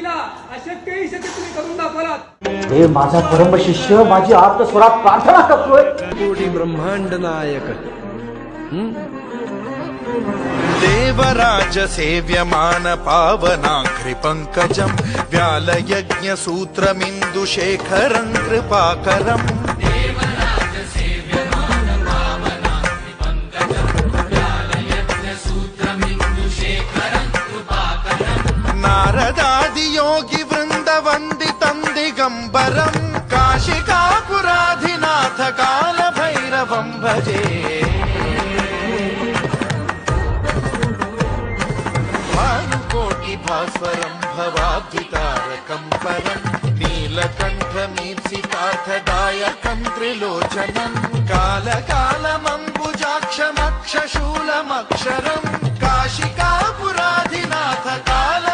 स्वामीला अशक्य ही शक्य तुम्ही करून दाखवलात. हे माझा परम शिष्य माझी आर्त स्वरात प्रार्थना करतोय. कोटी ब्रह्मांड नायक देवराज सेव्यमान पावनाघ्रि पंकजं व्यालयज्ञ सूत्रमिन्दुशेखरं कृपाकरम् नारदादि योगी वृंद वंदितं दिगंबरं काशिकापुराधिनाथ काल भैरवं भजे. भानुकोटि भास्वरं भवाब्धितारकं परं नीलकण्ठमीप्सितार्थदायकं त्रिलोचनं कालकालमम्बुजाक्षमक्षशूलमक्षरं काशिकापुराधिनाथ काल